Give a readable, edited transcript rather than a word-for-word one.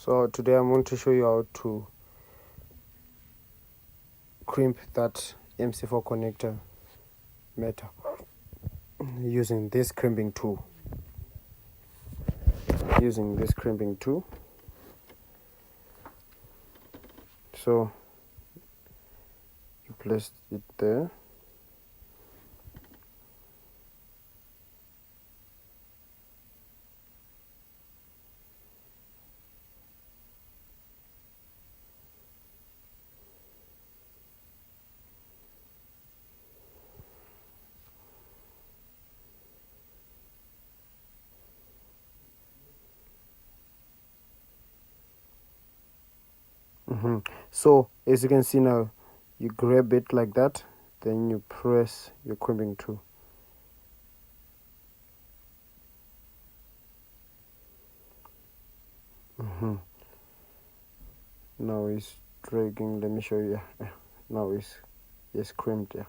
So today I'm going to show you how to crimp that MC4 connector metal using this crimping tool. So you place it there. So as you can see now, you grab it like that, then you press your crimping tool. Now it's dragging. Let me show you. Now it's crimped. Yeah.